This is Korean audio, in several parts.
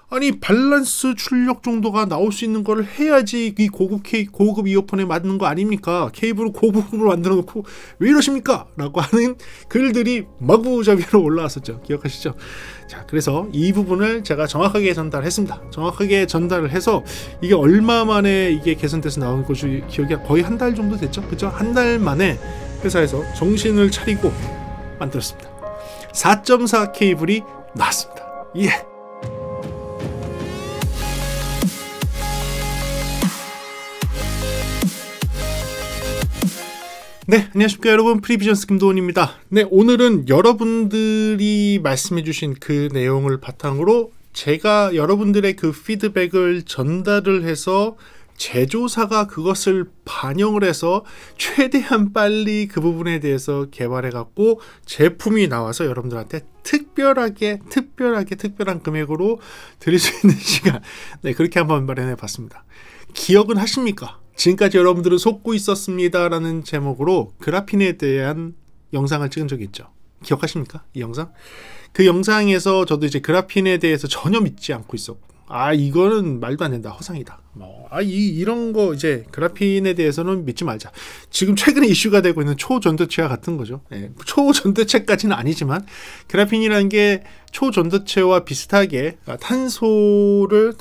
아니 밸런스 출력 정도가 나올 수 있는 거를 해야지 이 고급 이어폰에 맞는 거 아닙니까? 케이블을 고급으로 만들어 놓고 왜 이러십니까? 라고 하는 글들이 마구잡이로 올라왔었죠. 기억하시죠? 자, 그래서 이 부분을 제가 정확하게 전달했습니다. 정확하게 전달을 해서 이게 얼마 만에 이게 개선돼서 나온 것이 기억이 거의 한 달 정도 됐죠? 그죠? 한 달 만에 회사에서 정신을 차리고 만들었습니다. 4.4 케이블이 나왔습니다. 예. 네, 안녕하십니까 여러분, 프리비전스 김도훈입니다. 네, 오늘은 여러분들이 말씀해주신 그 내용을 바탕으로 제가 여러분들의 그 피드백을 전달을 해서 제조사가 그것을 반영을 해서 최대한 빨리 그 부분에 대해서 개발해 갖고 제품이 나와서 여러분들한테 특별한 금액으로 드릴 수 있는 시간, 네, 그렇게 한번 마련해 봤습니다. 기억은 하십니까? 지금까지 여러분들은 속고 있었습니다 라는 제목으로 그라핀에 대한 영상을 찍은 적이 있죠. 기억하십니까? 이 영상? 그 영상에서 저도 이제 그라핀에 대해서 전혀 믿지 않고 있었고, 이거는 말도 안 된다, 허상이다, 이런 거 이제 그라핀에 대해서는 믿지 말자. 지금 최근에 이슈가 되고 있는 초전도체와 같은 거죠. 예, 초전도체까지는 아니지만 그라핀이라는 게 초전도체와 비슷하게 탄소를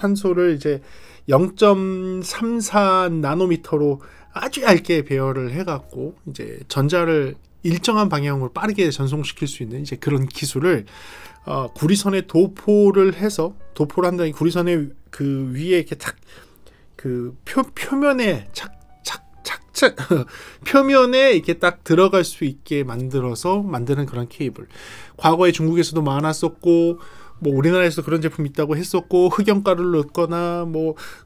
이제 0.34 나노미터로 아주 얇게 배열을 해갖고 이제 전자를 일정한 방향으로 빠르게 전송시킬 수 있는 이제 그런 기술을 구리선에 도포를 한다니, 구리선의 그 위에 이렇게 탁 그 표면에 표면에 이렇게 딱 들어갈 수 있게 만드는 그런 케이블. 과거에 중국에서도 많았었고, 우리나라에서 그런 제품이 있다고 했었고, 흑연가루를 넣거나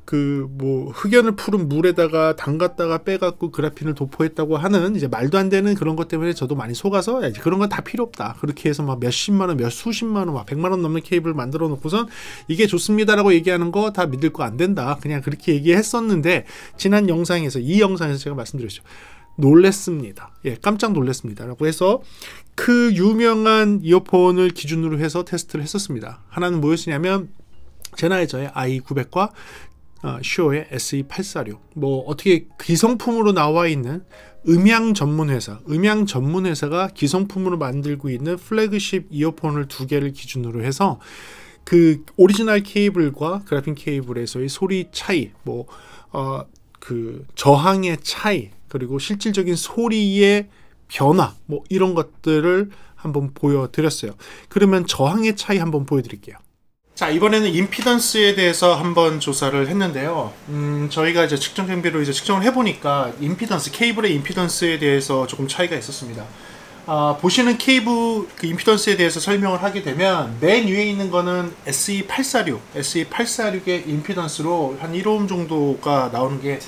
흑연을 푸른 물에다가 담갔다가 빼갖고 그라핀을 도포했다고 하는 이제 말도 안 되는 그런 것 때문에 저도 많이 속아서 그런 건 다 필요 없다, 그렇게 해서 막 몇십만 원, 몇 수십만 원, 100만 원 넘는 케이블 만들어 놓고선 이게 좋습니다라고 얘기하는 거 다 믿을 거 안 된다, 그냥 그렇게 얘기했었는데, 지난 영상에서, 이 영상에서 제가 말씀드렸죠. 놀랬습니다. 예, 깜짝 놀랐습니다. 라고 해서 그 유명한 이어폰을 기준으로 해서 테스트를 했었습니다. 하나는 뭐였냐면 제나이저의 i900과 슈어의 SE846, 어떻게 기성품으로 나와 있는 음향 전문 회사가 기성품으로 만들고 있는 플래그십 이어폰을 두 개를 기준으로 해서 그 오리지널 케이블과 그래핀 케이블에서의 소리 차이, 그 저항의 차이, 그리고 실질적인 소리의 변화, 이런 것들을 한번 보여드렸어요. 그러면 저항의 차이 한번 보여드릴게요. 자, 이번에는 임피던스에 대해서 한번 조사를 했는데요. 저희가 이제 측정 장비로 이제 측정을 해보니까 케이블의 임피던스에 대해서 조금 차이가 있었습니다. 보시는 케이블 그 임피던스에 대해서 설명을 하게 되면 맨 위에 있는 거는 SE846의 임피던스로 한 1오hm 정도가 나오는 게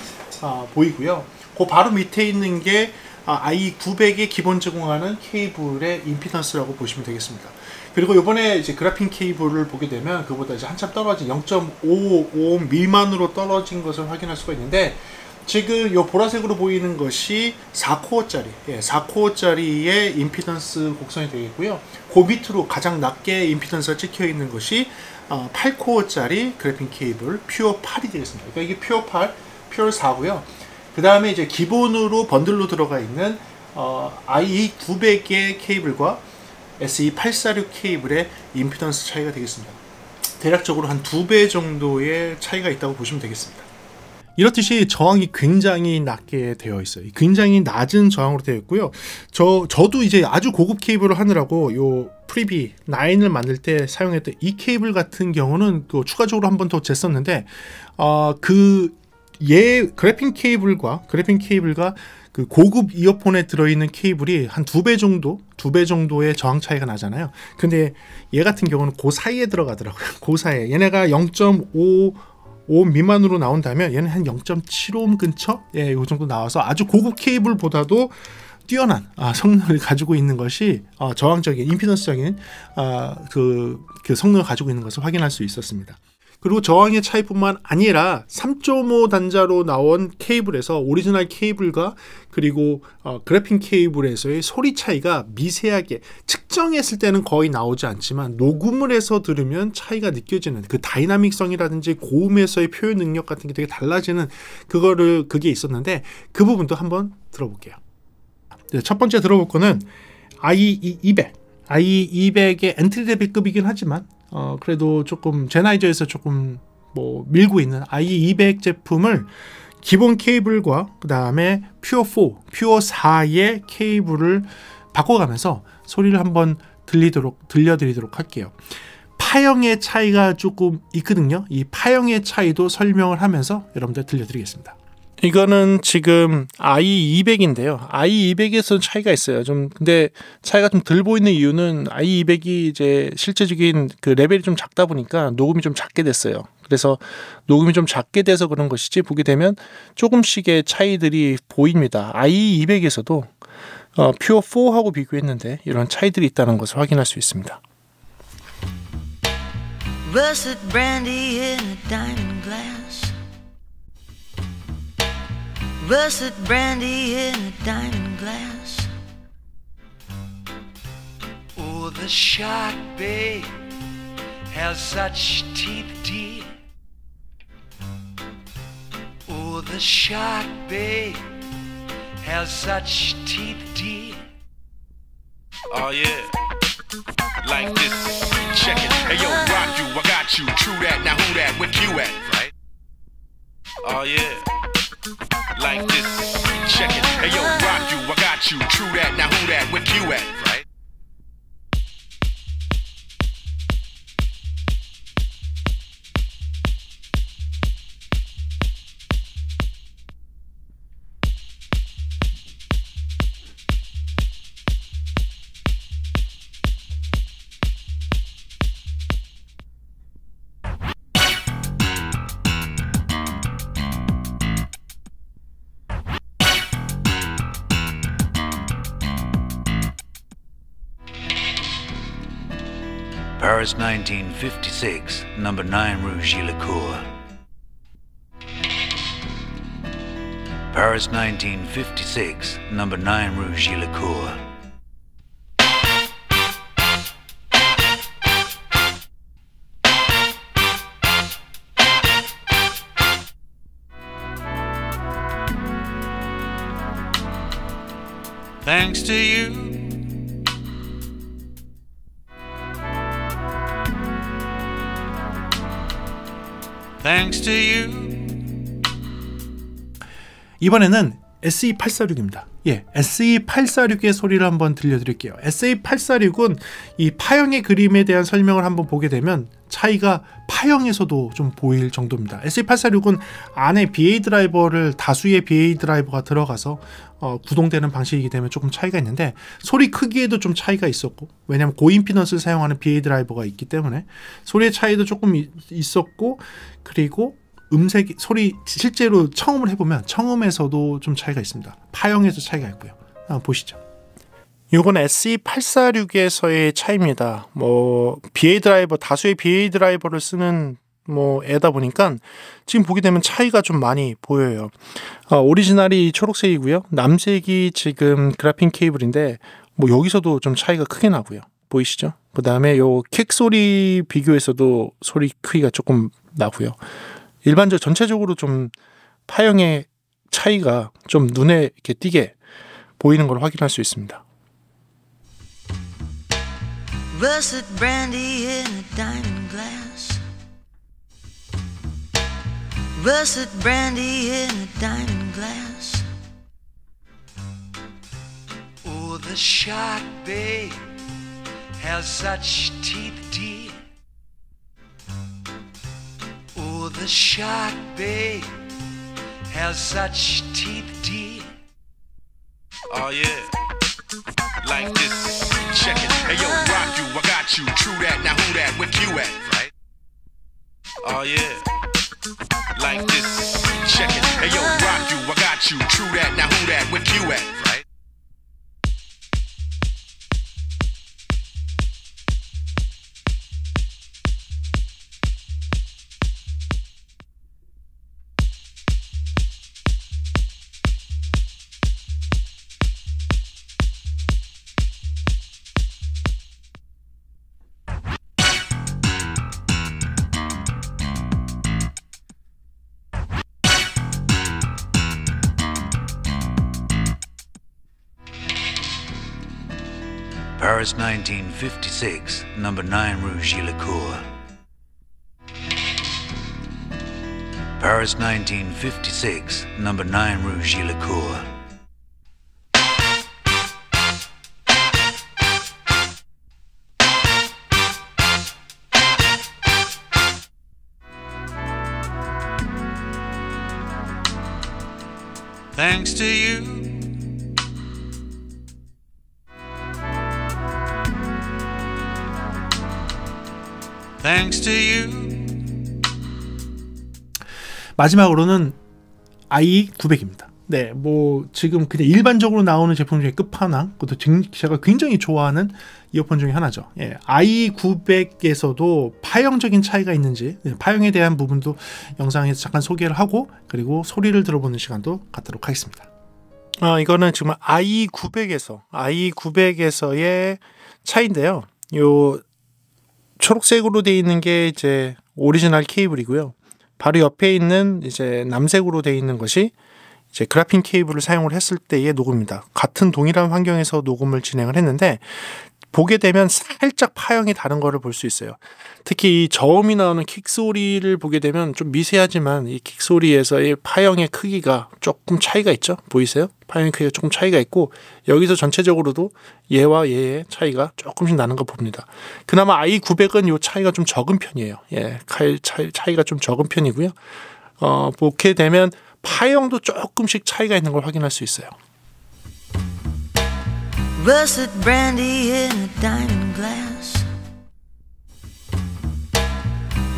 보이고요. 그 바로 밑에 있는 게 i900에 기본 제공하는 케이블의 임피던스라고 보시면 되겠습니다. 그리고 이번에 이제 그라핀 케이블을 보게 되면 그보다 이제 한참 떨어진 0.55ohm 미만으로 떨어진 것을 확인할 수가 있는데, 지금 이 보라색으로 보이는 것이 4코어짜리, 4코어짜리의 임피던스 곡선이 되겠고요. 그 밑으로 가장 낮게 임피던스가 찍혀 있는 것이 8코어짜리 그래핀 케이블 퓨어 8이 되겠습니다. 그러니까 이게 퓨어 8, 퓨어 4고요. 그 다음에 이제 기본으로 번들로 들어가 있는 i900의 케이블과 SE846 케이블의 임피던스 차이가 되겠습니다. 대략적으로 한 2배 정도의 차이가 있다고 보시면 되겠습니다. 이렇듯이 저항이 굉장히 낮게 되어 있어요. 굉장히 낮은 저항으로 되어 있고요. 저도 이제 아주 고급 케이블을 하느라고 요 프리비 9을 만들 때 사용했던 이 케이블 같은 경우는 또 추가적으로 한 번 더 쟀었는데, 그래핀 케이블과 그 고급 이어폰에 들어있는 케이블이 한 2배 정도의 저항 차이가 나잖아요. 근데 얘 같은 경우는 그 사이에 들어가더라고요. 그 사이에. 얘네가 0.5 미만으로 나온다면 얘는 한 0.7ohm 근처, 이 정도 나와서 아주 고급 케이블보다도 뛰어난 성능을 가지고 있는 것이 저항적인 임피던스적인 그 성능을 가지고 있는 것을 확인할 수 있었습니다. 그리고 저항의 차이뿐만 아니라 3.5 단자로 나온 케이블에서 오리지널 케이블과 그리고 그래핀 케이블에서의 소리 차이가 미세하게 측정했을 때는 거의 나오지 않지만 녹음을 해서 들으면 차이가 느껴지는 그 다이나믹성이라든지 고음에서의 표현 능력 같은 게 되게 달라지는 그게 있었는데 그 부분도 한번 들어볼게요. 첫 번째 들어볼 거는 IE200. IE200의 엔트리 레벨급이긴 하지만 그래도 조금 제나이저에서 조금 뭐 밀고 있는 IE200 제품을 기본 케이블과 그 다음에 퓨어 4, 퓨어 4의 케이블을 바꿔가면서 소리를 한번 들려드리도록 할게요. 파형의 차이가 조금 있거든요. 이 파형의 차이도 설명을 하면서 여러분들 들려드리겠습니다. 이거는 지금 IE200인데요. IE200에서는 차이가 있어요. 근데 차이가 좀 덜 보이는 이유는 IE200이 이제 실제적인 그 레벨이 좀 작다 보니까 녹음이 좀 작게 됐어요. 그래서 녹음이 좀 작게 돼서 그런 것이지 보게 되면 조금씩의 차이들이 보입니다. IE200에서도 퓨어 4하고 비교했는데 이런 차이들이 있다는 것을 확인할 수 있습니다. Russet brandy in a diamond glass. Russet brandy in a diamond glass. Oh, the shark, babe, has such teeth, dear. Oh, the shark, babe, has such teeth, dear. Oh, yeah. Like this. Check it. Hey, yo, rock you, I got you. True that. Now who that? Where Q at? Right? Oh, yeah. Like this. Check it. Hey, yo, rock you, I got you. True that. Now who that? Where Q at? Right? Paris 1956, number 9 Rue Gillicourt. Paris 1956, number 9 Rue Gillicourt. Thanks to you. Thanks to you. 이번에는 SE846입니다. 예, SE846의 소리를 한번 들려드릴게요. SE846은 이 파형의 그림에 대한 설명을 한번 보게 되면 차이가 파형에서도 좀 보일 정도입니다. SE846은 안에 BA 드라이버를 다수의 BA 드라이버가 들어가서 구동되는 방식이기 때문에 조금 차이가 있는데 소리 크기에도 좀 차이가 있었고, 왜냐하면 고임피던스를 사용하는 BA 드라이버가 있기 때문에 소리의 차이도 조금 있었고, 그리고 음색 소리 실제로 청음을 해보면 청음에서도 좀 차이가 있습니다. 파형에서 차이가 있고요. 한번 보시죠. 이건 SE846에서의 차이입니다. BA 드라이버, 다수의 BA 드라이버를 쓰는 애다 보니까 지금 보게 되면 차이가 좀 많이 보여요. 오리지널이 초록색이고요. 남색이 지금 그래핀 케이블인데 여기서도 좀 차이가 크게 나고요. 보이시죠? 그 다음에 요 킥 소리 비교에서도 소리 크기가 조금 나고요. 일반적으로 전체적으로 좀 파형의 차이가 좀 눈에 이렇게 띄게 보이는 걸 확인할 수 있습니다. Russet brandy in a diamond glass. Russet brandy in a diamond glass. Oh, the shark, babe, has such teeth, dear. Oh, the shark, babe, has such teeth, dear. Oh, yeah. Like this. Check it. Hey, yo, rock you, I got you. True that. Now who that? Where Q at? Right? Oh, yeah. Like this. Check it. Hey, yo, rock you, I got you. True that. Now who that? Where Q at? Right? Paris 1956, number 9 Rue Gillicourt. Paris 1956, number 9 Rue Gillicourt. Thanks to you. Thanks to you. 마지막으로는 i900입니다. 네, 뭐 지금 그냥 일반적으로 나오는 제품 중에 끝판왕, 그것도 제가 굉장히 좋아하는 이어폰 중에 하나죠. 예, i900에서도 파형적인 차이가 있는지, 파형에 대한 부분도 영상에서 잠깐 소개를 하고, 그리고 소리를 들어보는 시간도 갖도록 하겠습니다. 이거는 지금 i900에서의 차이인데요. 요 초록색으로 되어 있는 게 이제 오리지널 케이블이고요. 바로 옆에 있는 이제 남색으로 되어 있는 것이 이제 그래핀 케이블을 사용을 했을 때의 녹음입니다. 같은 동일한 환경에서 녹음을 진행을 했는데 보게 되면 살짝 파형이 다른 거를 볼 수 있어요. 특히 이 저음이 나오는 킥 소리를 보게 되면 좀 미세하지만 이 킥 소리에서의 파형의 크기가 조금 차이가 있죠. 보이세요? 파형의 크기가 조금 차이가 있고 여기서 전체적으로도 얘와 얘의 차이가 조금씩 나는 거 봅니다. 그나마 i900은 이 차이가 좀 적은 편이에요. 예, 차이가 좀 적은 편이고요. 보게 되면 파형도 조금씩 차이가 있는 걸 확인할 수 있어요. Russet brandy in a diamond glass.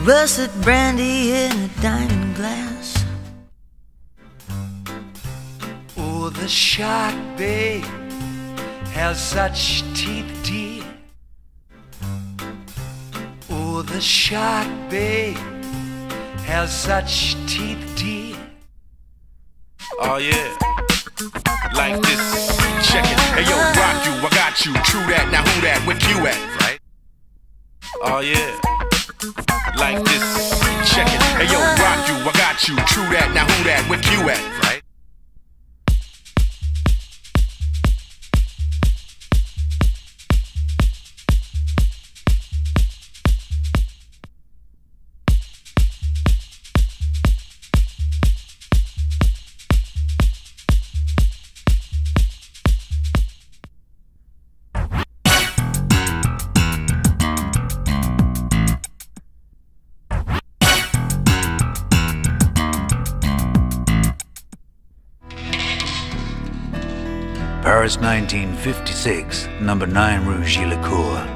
Russet brandy in a diamond glass. Oh, the shark, babe, has such teeth, dear. Oh, the shark, babe, has such teeth, dear. Oh yeah, like this. Check it. Hey yo, rock you, I got you. True that. Now who that? Where you at? Right. Oh yeah, like this. Check it. Hey yo, rock you, I got you. True that. Now who that? Where you at? Right. Paris 1956, number 9 Rue Gillicourt.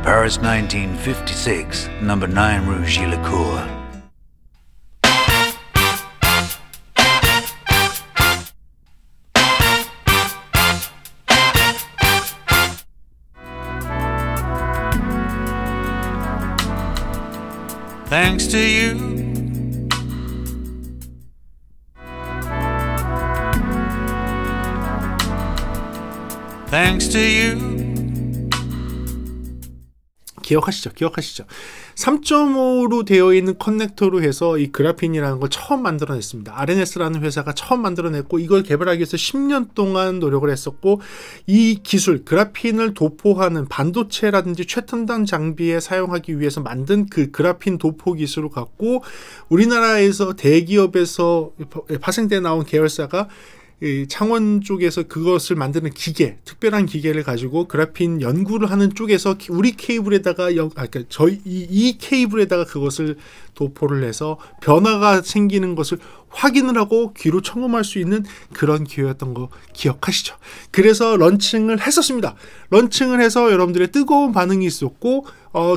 Paris 1956, number 9 Rue Gillicourt. Thanks to you. Thanks to you. 기억하시죠? 3.5로 되어 있는 커넥터로 해서 이 그래핀이라는 걸 처음 만들어냈습니다. RNS라는 회사가 처음 만들어냈고 이걸 개발하기 위해서 10년 동안 노력을 했었고 이 기술, 그래핀을 도포하는 반도체라든지 최첨단 장비에 사용하기 위해서 만든 그 그래핀 도포 기술을 갖고 우리나라에서 대기업에서 파생돼 나온 계열사가 창원 쪽에서 그것을 만드는 기계, 특별한 기계를 가지고 그래핀 연구를 하는 쪽에서 우리 케이블에다가 이 케이블에다가 그것을 도포를 해서 변화가 생기는 것을 확인을 하고 귀로 청음할 수 있는 그런 기회였던 거 기억하시죠? 그래서 런칭을 했었습니다. 런칭을 해서 여러분들의 뜨거운 반응이 있었고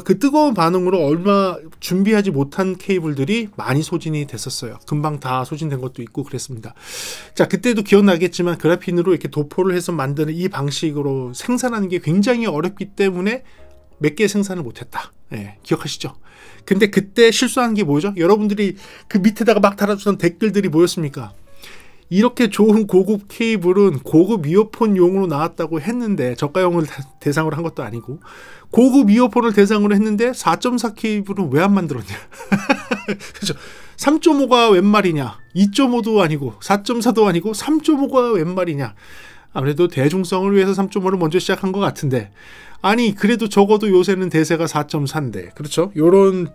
그 뜨거운 반응으로 얼마 준비하지 못한 케이블들이 많이 소진이 됐었어요. 금방 다 소진된 것도 있고 그랬습니다. 자, 그때도 기억나겠지만 그래핀으로 이렇게 도포를 해서 만드는 이 방식으로 생산하는 게 굉장히 어렵기 때문에 몇 개 생산을 못했다. 예, 기억하시죠? 근데 그때 실수한 게 뭐죠? 여러분들이 그 밑에다가 막 달아주던 댓글들이 뭐였습니까? 이렇게 좋은 고급 케이블은 고급 이어폰용으로 나왔다고 했는데 저가용을 대상으로 한 것도 아니고 고급 이어폰을 대상으로 했는데 4.4 케이블은 왜 안 만들었냐? 그렇죠? 3.5가 웬 말이냐? 2.5도 아니고 4.4도 아니고 3.5가 웬 말이냐? 아무래도 대중성을 위해서 3.5를 먼저 시작한 것 같은데, 아니 그래도 적어도 요새는 대세가 4.4인데, 그렇죠? 요런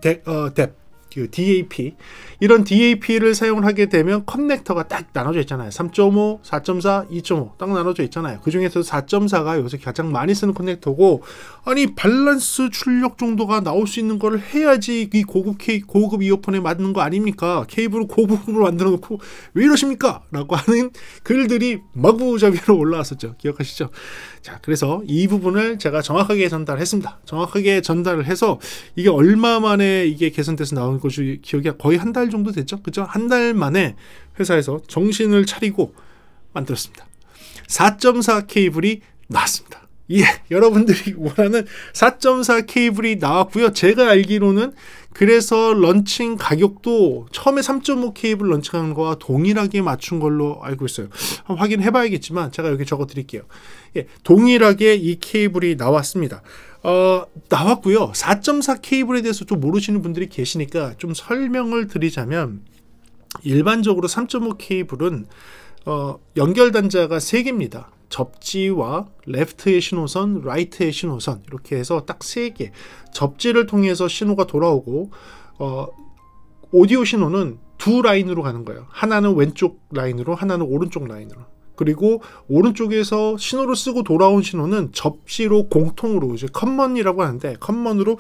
그 DAP, 이런 DAP를 사용을 하게 되면 커넥터가 딱 나눠져 있잖아요. 3.5, 4.4, 2.5 딱 나눠져 있잖아요. 그 중에서 4.4가 요새 가장 많이 쓰는 커넥터고, 아니 밸런스 출력 정도가 나올 수 있는 거를 해야지 이 고급 이어폰에 맞는 거 아닙니까? 케이블을 고급으로 만들어 놓고 왜 이러십니까? 라고 하는 글들이 마구잡이로 올라왔었죠. 기억하시죠? 자, 그래서 이 부분을 제가 정확하게 전달했습니다. 정확하게 전달을 해서 이게 얼마 만에 이게 개선돼서 나온 것이 기억이 거의 한 달 정도 됐죠. 그죠? 한 달 만에 회사에서 정신을 차리고 만들었습니다. 4.4 케이블이 나왔습니다. 예, 여러분들이 원하는 4.4 케이블이 나왔고요. 제가 알기로는 그래서 런칭 가격도 처음에 3.5 케이블 런칭하는 거와 동일하게 맞춘 걸로 알고 있어요. 한번 확인해 봐야겠지만 제가 여기 적어 드릴게요. 예, 동일하게 이 케이블이 나왔습니다. 나왔고요. 4.4 케이블에 대해서 좀 모르시는 분들이 계시니까 좀 설명을 드리자면, 일반적으로 3.5 케이블은 연결 단자가 3개입니다. 접지와 레프트의 신호선, 라이트의 신호선, 이렇게 해서 딱 3개. 접지를 통해서 신호가 돌아오고, 오디오 신호는 2라인으로 가는 거예요. 하나는 왼쪽 라인으로, 하나는 오른쪽 라인으로. 그리고 오른쪽에서 신호를 쓰고 돌아온 신호는 접지로 공통으로, 이제 커먼이라고 하는데, 커먼으로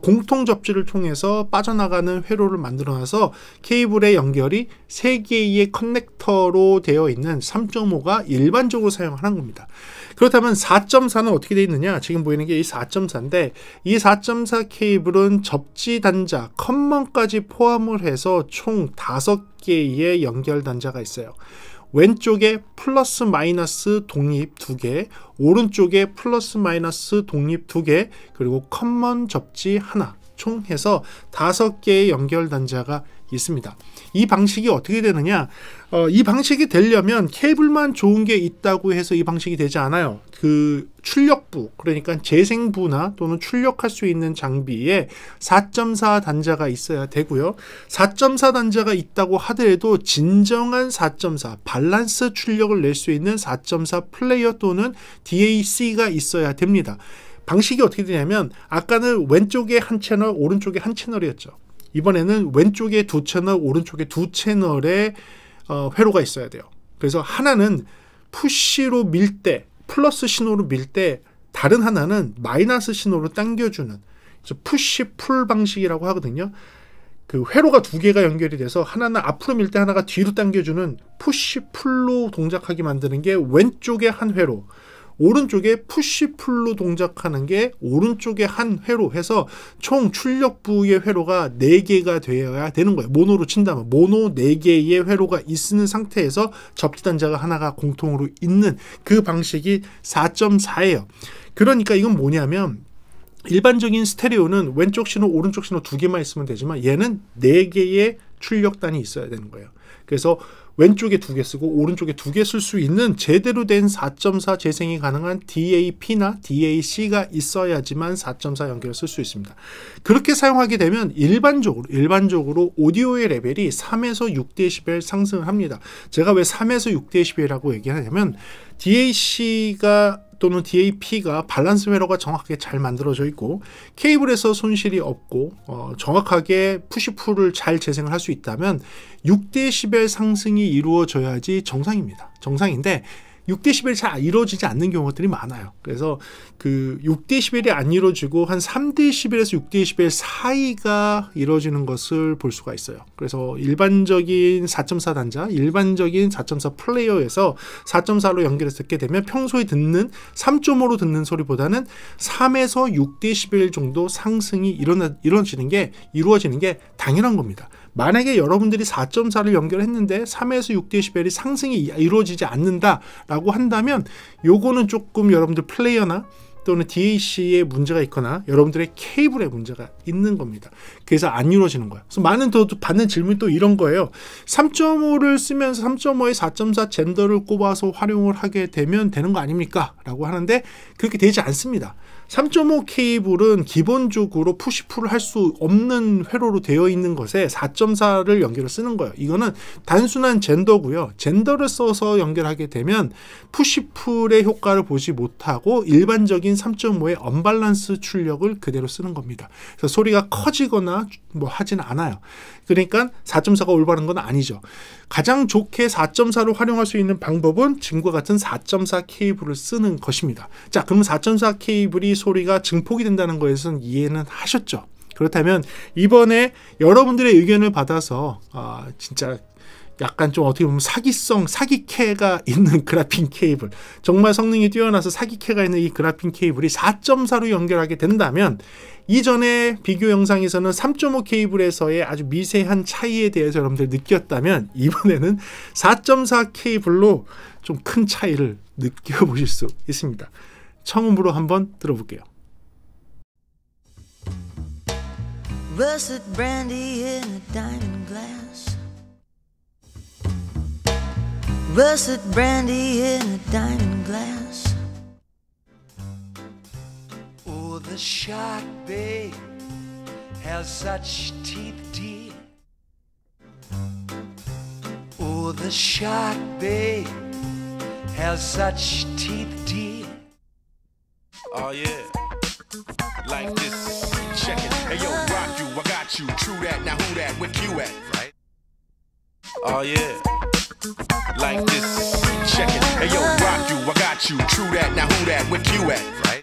공통 접지를 통해서 빠져나가는 회로를 만들어놔서 케이블의 연결이 3개의 커넥터로 되어 있는 3.5가 일반적으로 사용하는 겁니다. 그렇다면 4.4는 어떻게 되어 있느냐? 지금 보이는 게 이 4.4인데, 이 4.4 케이블은 접지 단자, 커먼까지 포함을 해서 총 5개의 연결 단자가 있어요. 왼쪽에 플러스 마이너스 독립 2개, 오른쪽에 플러스 마이너스 독립 2개, 그리고 커먼 접지 하나, 총 해서 5개의 연결 단자가 있습니다. 이 방식이 어떻게 되느냐? 이 방식이 되려면 케이블만 좋은 게 있다고 해서 이 방식이 되지 않아요. 그 출력부, 그러니까 재생부나 또는 출력할 수 있는 장비에 4.4 단자가 있어야 되고요. 4.4 단자가 있다고 하더라도 진정한 4.4 밸런스 출력을 낼 수 있는 4.4 플레이어 또는 DAC가 있어야 됩니다. 방식이 어떻게 되냐면, 아까는 왼쪽에 한 채널, 오른쪽에 한 채널이었죠. 이번에는 왼쪽에 2채널, 오른쪽에 2채널의 회로가 있어야 돼요. 그래서 하나는 푸시로 밀 때, 플러스 신호로 밀 때, 다른 하나는 마이너스 신호로 당겨주는, 푸시 풀 방식이라고 하거든요. 그 회로가 2개가 연결이 돼서 하나는 앞으로 밀 때 하나가 뒤로 당겨주는 푸시 풀로 동작하게 만드는 게 왼쪽에 한 회로, 오른쪽에 푸시풀로 동작하는 게 오른쪽에 한 회로 해서 총 출력부의 회로가 4개가 되어야 되는 거예요. 모노로 친다면 모노 4개의 회로가 있는 상태에서 접지단자가 하나가 공통으로 있는 그 방식이 4.4예요. 그러니까 이건 뭐냐면, 일반적인 스테레오는 왼쪽 신호, 오른쪽 신호 2개만 있으면 되지만 얘는 4개의 출력단이 있어야 되는 거예요. 그래서 왼쪽에 2개 쓰고 오른쪽에 2개 쓸 수 있는 제대로 된 4.4 재생이 가능한 DAP나 DAC가 있어야지만 4.4 연결을 쓸 수 있습니다. 그렇게 사용하게 되면 일반적으로 오디오의 레벨이 3에서 6dB 상승을 합니다. 제가 왜 3에서 6dB라고 얘기하냐면, DAC가 또는 DAP가 밸런스 회로가 정확하게 잘 만들어져 있고 케이블에서 손실이 없고 정확하게 푸시풀을 잘 재생을 할 수 있다면 6dB 상승이 이루어져야지 정상입니다. 정상인데 6dB이 잘 이루어지지 않는 경우들이 많아요. 그래서 그 6dB이 안 이루어지고 한 3dB에서 6dB 사이가 이루어지는 것을 볼 수가 있어요. 그래서 일반적인 4.4 단자, 일반적인 4.4 플레이어에서 4.4로 연결해서 듣게 되면 평소에 듣는 3.5로 듣는 소리보다는 3에서 6dB 정도 상승이 이루어지는 게 당연한 겁니다. 만약에 여러분들이 4.4를 연결했는데 3에서 6dB이 상승이 이루어지지 않는다라고 한다면 요거는 조금 여러분들 플레이어나 또는 DAC에 문제가 있거나 여러분들의 케이블에 문제가 있는 겁니다. 그래서 안 이루어지는 거예요. 그래서 많은 더 받는 질문이 또 이런 거예요. 3.5를 쓰면서 3.5에 4.4 젠더를 꼽아서 활용을 하게 되면 되는 거 아닙니까? 라고 하는데 그렇게 되지 않습니다. 3.5 케이블은 기본적으로 푸시풀을 할 수 없는 회로로 되어 있는 것에 4.4를 연결을 쓰는 거예요. 이거는 단순한 젠더고요. 젠더를 써서 연결하게 되면 푸시풀의 효과를 보지 못하고 일반적인 3.5의 언밸런스 출력을 그대로 쓰는 겁니다. 그래서 소리가 커지거나 뭐 하진 않아요. 그러니까 4.4가 올바른 건 아니죠. 가장 좋게 4.4를 활용할 수 있는 방법은 지금과 같은 4.4 케이블을 쓰는 것입니다. 자, 그럼 4.4 케이블이 소리가 증폭이 된다는 거에서는 이해는 하셨죠? 그렇다면 이번에 여러분들의 의견을 받아서 진짜 약간 좀 어떻게 보면 사기캐가 있는 그래핀 케이블, 정말 성능이 뛰어나서 사기캐가 있는 이 그래핀 케이블이 4.4로 연결하게 된다면 이전에 비교 영상에서는 3.5 케이블에서의 아주 미세한 차이에 대해서 여러분들 느꼈다면 이번에는 4.4 케이블로 좀 큰 차이를 느껴보실 수 있습니다. 처음으로 한번 들어볼게요. Russet brandy in a diamond glass. Russet brandy in a diamond glass. Oh, the shark, babe, has such teeth, dear. Oh, the shark, babe, has such teeth, dear. Oh yeah, like this. Check it. Hey yo, rock you, I got you. True that. Now who that? Where Q at? Right? Oh yeah, like this. Check it. Hey yo, rock you, I got you. True that. Now who that? Where Q at? Right?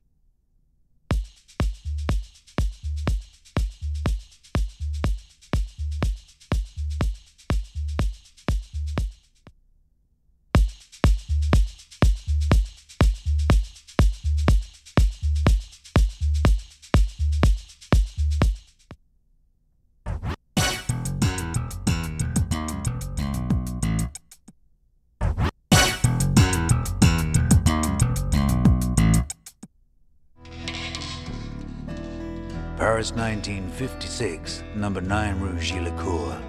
Paris 1956, number 9 Rue Gillicourt.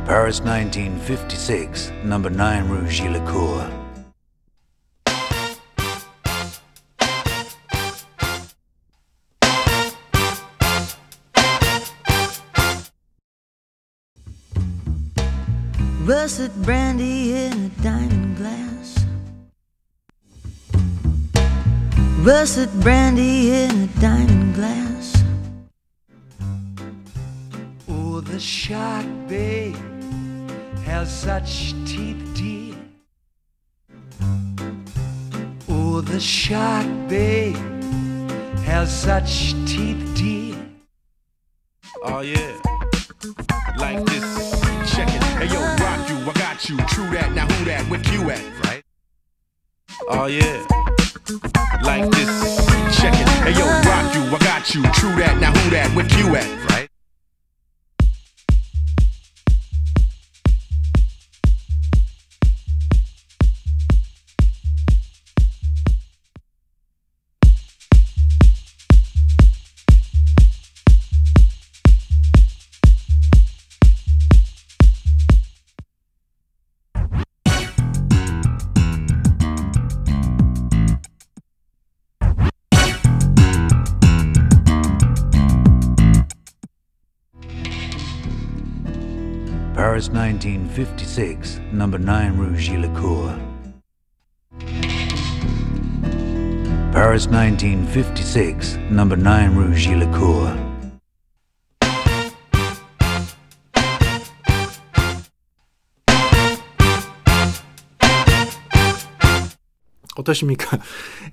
Paris 1956, number 9 Rue Gillicourt. Russet brandy in a diamond glass. Russet brandy in a diamond glass. Oh, the shark, babe, has such teeth, dear. Oh, the shark, babe, has such teeth, dear. Oh yeah, like this. Check it. Hey yo, rock you, I got you. True that. Now who that? Where Q at? Right? Oh yeah, like this. Check it. Hey yo, rock you, I got you. True that. Now who that? Where Q at? Right? Paris 1956, number 9 Rue Gillicourt. Paris 1956, number 9 Rue Gillicourt. 어떠십니까?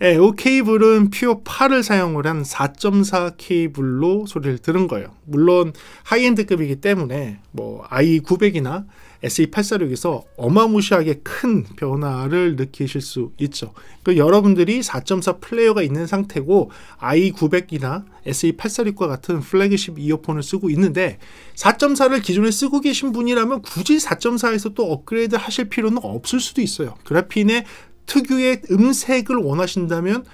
이 케이블은 퓨어 8을 사용을 한 4.4 케이블로 소리를 들은 거예요. 물론 하이엔드급이기 때문에 뭐 i900이나 SE846에서 어마무시하게 큰 변화를 느끼실 수 있죠. 그 여러분들이 4.4 플레이어가 있는 상태고 i900이나 SE846과 같은 플래그십 이어폰을 쓰고 있는데 4.4를 기존에 쓰고 계신 분이라면 굳이 4.4에서 또 업그레이드 하실 필요는 없을 수도 있어요. 그래핀의 특유의 음색을 원하신다면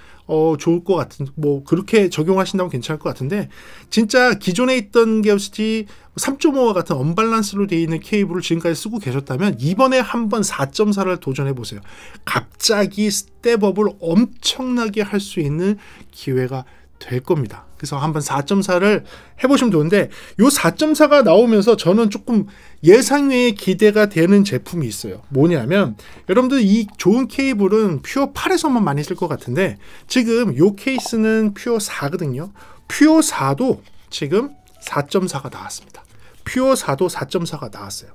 좋을 것 같은, 뭐 그렇게 적용하신다면 괜찮을 것 같은데, 진짜 기존에 있던 것이 3.5와 같은 언밸런스로 되어 있는 케이블을 지금까지 쓰고 계셨다면 이번에 한번 4.4를 도전해 보세요. 갑자기 스텝업을 엄청나게 할 수 있는 기회가 될 겁니다. 그래서 한번 4.4를 해보시면 좋은데, 요 4.4가 나오면서 저는 조금 예상 외에 기대가 되는 제품이 있어요. 뭐냐면, 여러분들 이 좋은 케이블은 퓨어 8에서만 많이 쓸 것 같은데, 지금 요 케이스는 퓨어 4거든요. 퓨어 4도 지금 4.4가 나왔습니다. 퓨어 4도 4.4가 나왔어요.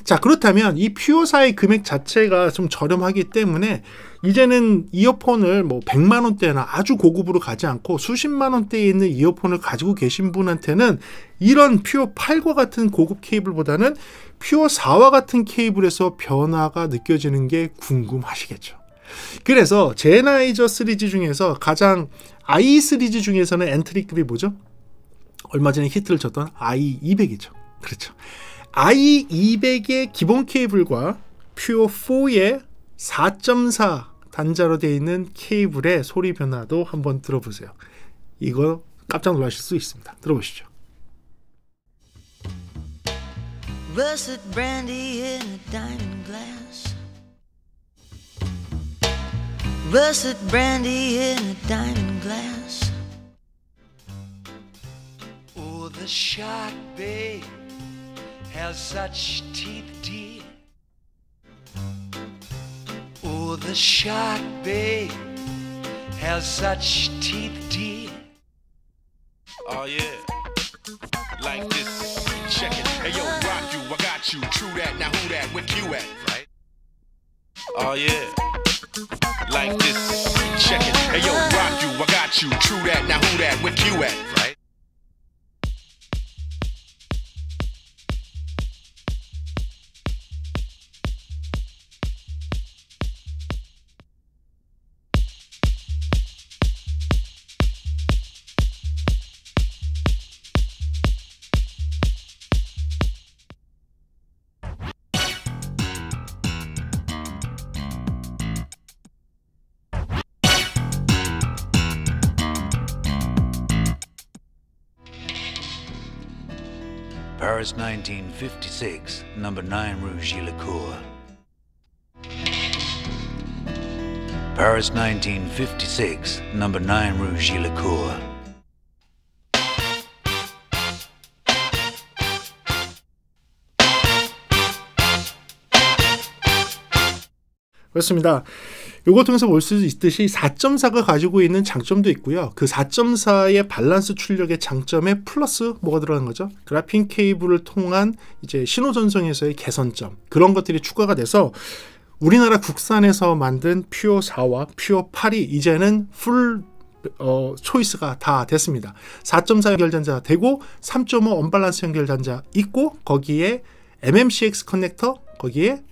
자, 그렇다면 이 퓨어 4의 금액 자체가 좀 저렴하기 때문에 이제는 이어폰을 뭐 100만 원대나 아주 고급으로 가지 않고 수십만 원대에 있는 이어폰을 가지고 계신 분한테는 이런 퓨어 8과 같은 고급 케이블보다는 퓨어 4와 같은 케이블에서 변화가 느껴지는 게 궁금하시겠죠. 그래서 제나이저 시리즈 중에서 가장 i 시리즈 중에서는 엔트리급이 뭐죠? 얼마 전에 히트를 쳤던 i200이죠. 그렇죠. i200의 기본 케이블과 퓨어 4의 4.4 단자로 되어 있는 케이블의 소리 변화도 한번 들어보세요. 이거 깜짝 놀라실 수 있습니다. 들어보시죠. Russet brandy in a diamond glass. Russet brandy in a diamond glass. Oh, the shark, babe, has such teeth, dear. Oh, the shark, babe, has such teeth, dear. Oh yeah, like this. Check it. Hey yo, rock you, I got you. True that. Now who that? Where you at? Right? Oh yeah, like this. Check it. Hey yo, rock you, I got you. True that. Now who that? Where you at? Right? Paris 1956, number 9 Rue Gillicourt. Paris 1956, number 9 Rue Gillicourt. 그렇습니다. 요걸 통해서 볼 수 있듯이 4.4가 가지고 있는 장점도 있고요. 그 4.4의 밸런스 출력의 장점에 플러스 뭐가 들어가는 거죠? 그래핀 케이블을 통한 이제 신호 전송에서의 개선점, 그런 것들이 추가가 돼서 우리나라 국산에서 만든 퓨어 4와 퓨어 8이 이제는 풀 초이스가 다 됐습니다. 4.4 연결단자 되고 3.5 언밸런스 연결단자 있고 거기에 MMCX 커넥터, 거기에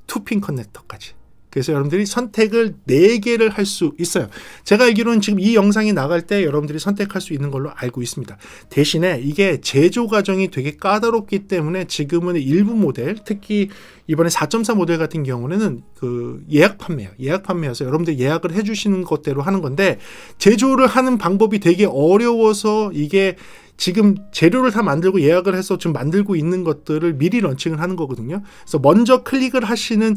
2핀 커넥터까지. 그래서 여러분들이 선택을 4개를 할 수 있어요. 제가 알기로는 지금 이 영상이 나갈 때 여러분들이 선택할 수 있는 걸로 알고 있습니다. 대신에 이게 제조 과정이 되게 까다롭기 때문에 지금은 일부 모델, 특히 이번에 4.4 모델 같은 경우는 그 예약 판매예요. 예약 판매여서 여러분들이 예약을 해주시는 것대로 하는 건데, 제조를 하는 방법이 되게 어려워서 이게 지금 재료를 다 만들고 예약을 해서 지금 만들고 있는 것들을 미리 런칭을 하는 거거든요. 그래서 먼저 클릭을 하시는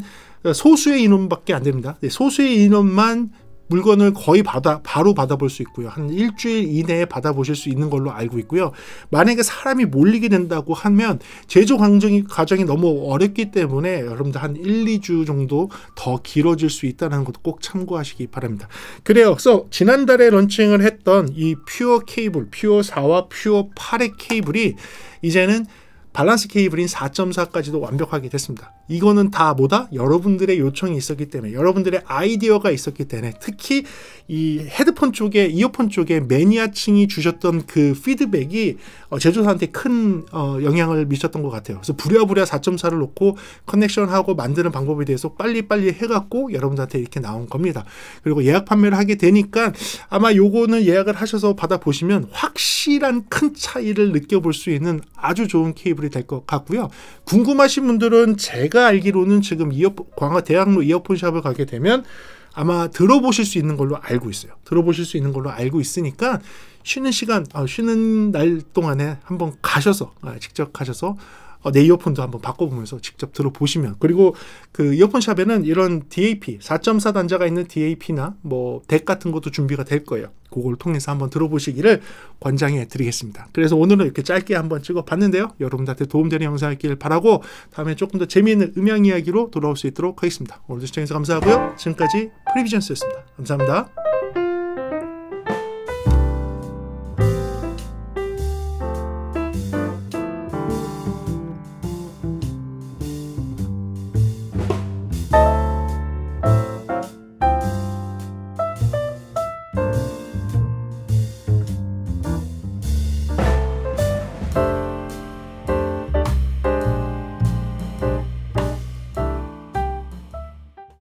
소수의 인원밖에 안 됩니다. 소수의 인원만 물건을 거의 바로 받아볼 수 있고요. 한 일주일 이내에 받아보실 수 있는 걸로 알고 있고요. 만약에 사람이 몰리게 된다고 하면 제조 과정이 너무 어렵기 때문에 여러분들 한 1, 2주 정도 더 길어질 수 있다는 것도 꼭 참고하시기 바랍니다. 그래서 지난달에 런칭을 했던 이 퓨어 케이블, 퓨어 4와 퓨어 8의 케이블이 이제는 밸런스 케이블인 4.4까지도 완벽하게 됐습니다. 이거는 다 뭐다? 여러분들의 요청이 있었기 때문에, 여러분들의 아이디어가 있었기 때문에, 특히 이 헤드폰 쪽에, 이어폰 쪽에 매니아층이 주셨던 그 피드백이 제조사한테 큰 영향을 미쳤던 것 같아요. 그래서 부랴부랴 4.4를 놓고 커넥션하고 만드는 방법에 대해서 빨리빨리 해갖고 여러분들한테 이렇게 나온 겁니다. 그리고 예약 판매를 하게 되니까 아마 요거는 예약을 하셔서 받아보시면 확실한 큰 차이를 느껴볼 수 있는 아주 좋은 케이블이 될 것 같고요. 궁금하신 분들은 제가 알기로는 지금 대학로 이어폰샵을 가게 되면 아마 들어보실 수 있는 걸로 알고 있어요. 들어보실 수 있는 걸로 알고 있으니까 쉬는 시간, 쉬는 날 동안에 한번 가셔서 직접 가셔서 내 이어폰도 한번 바꿔보면서 직접 들어보시면, 그리고 그 이어폰 샵에는 이런 DAP 4.4 단자가 있는 DAP나 뭐 덱 같은 것도 준비가 될 거예요. 그걸 통해서 한번 들어보시기를 권장해 드리겠습니다. 그래서 오늘은 이렇게 짧게 한번 찍어봤는데요. 여러분들한테 도움되는 영상이길 바라고 다음에 조금 더 재미있는 음향 이야기로 돌아올 수 있도록 하겠습니다. 오늘도 시청해주셔서 감사하고요. 지금까지 프리비전스였습니다. 감사합니다.